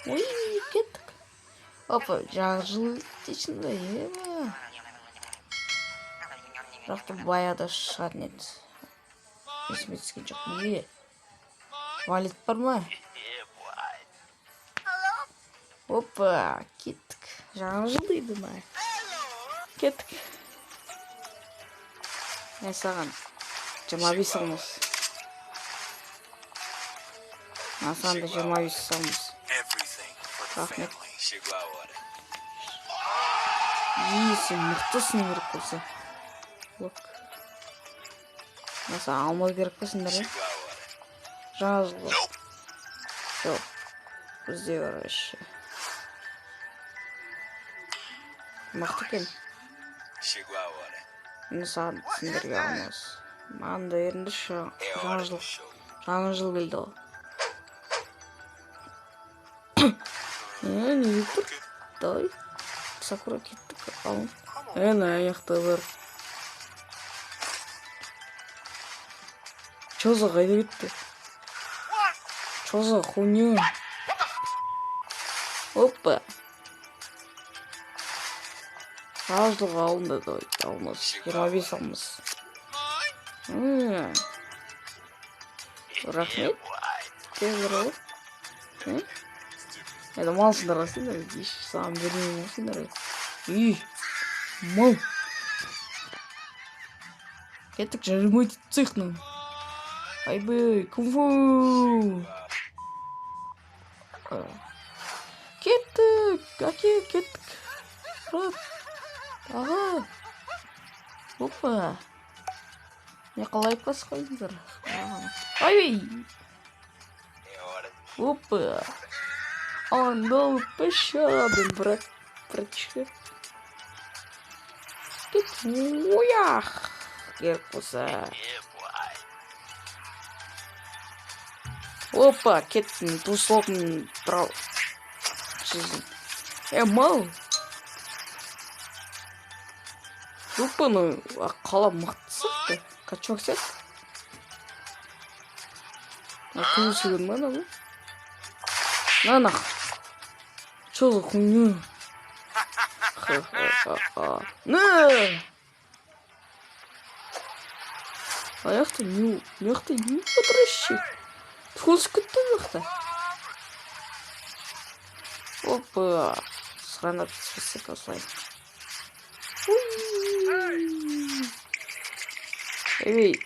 Ой, кеттік. Опа, жаңа жыл ішінде ема. Бірақ та баяғыда шығатын еді. Есіме түскен жоқ. Валет бар ма? Опа, кеттік. Жаңа жыл дейді ма? Кеттік. Мен саған 25 салмыз. Саған да 25 салмыз. Рахмет. Сен мықтысың керек болса. Саған алмау керек болсыңдар ма? Жаңа жылға. Жоқ. Бізде бар еще. Мықты екен. Мен саған сендерге алмас. Маған да еріндірші. Жаңа жыл келді ғой. Не тұр? Давай. Сакура кеттік. Аяқта бар. Чё за қайда кетті? Чё за хуйня? Опа. Жаңа жылға алынды. Давай. Алмас. 25 алмас. Рахмет. Тезір ол. Это малсыңдар ғасыңдар. Саған бермеймін ғасыңдар. Мал. Кеттік жарымай цехның. Айбай, кунг-фу. Кеттік. Әке, кеттік. Аға. Опа. Не қалай пас қойдыңдар? Айбай. Опа. No, пощаден, братчика. Уях. Керпуса. Опа, кеттің, тусоқын прав. Мал. Опа, ну, қала мықтысы. Качок сет. Күлсігін мана бұл. Нана. Чё за хуйня? Ха-ха-ха-ха. На! Аяқты не потращи. Тхуз күтті мықты. Опа. С гранат спасибо слайд. Эй.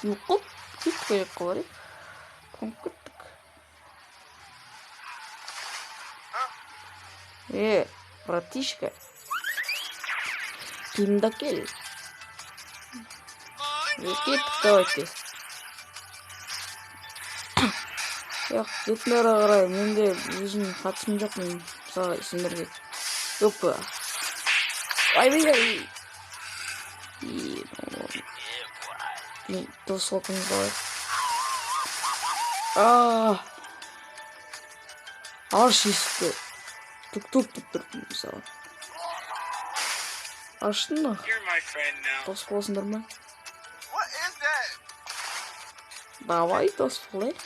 Ну, оп. Кітке қалар ек. Конкурттық. Братишка. Кімді кел. Кеттік давайте. Жоқ, кетмер ағырай. Менде өзім қатысым жоқ. Мен мысалға сендерге. Опа. Ай-бай-ай. Мен дос оқыңыз қалай. Аш есікті. Тук-тук деп тұрдым мысалы. Аштың ба? Дос боласыңдар ма? Давай дос болайық.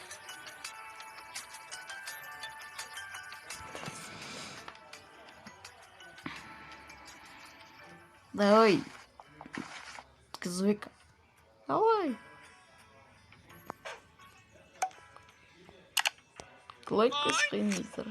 Давай. Кызбек. Давай. Лайк қойыңыздар.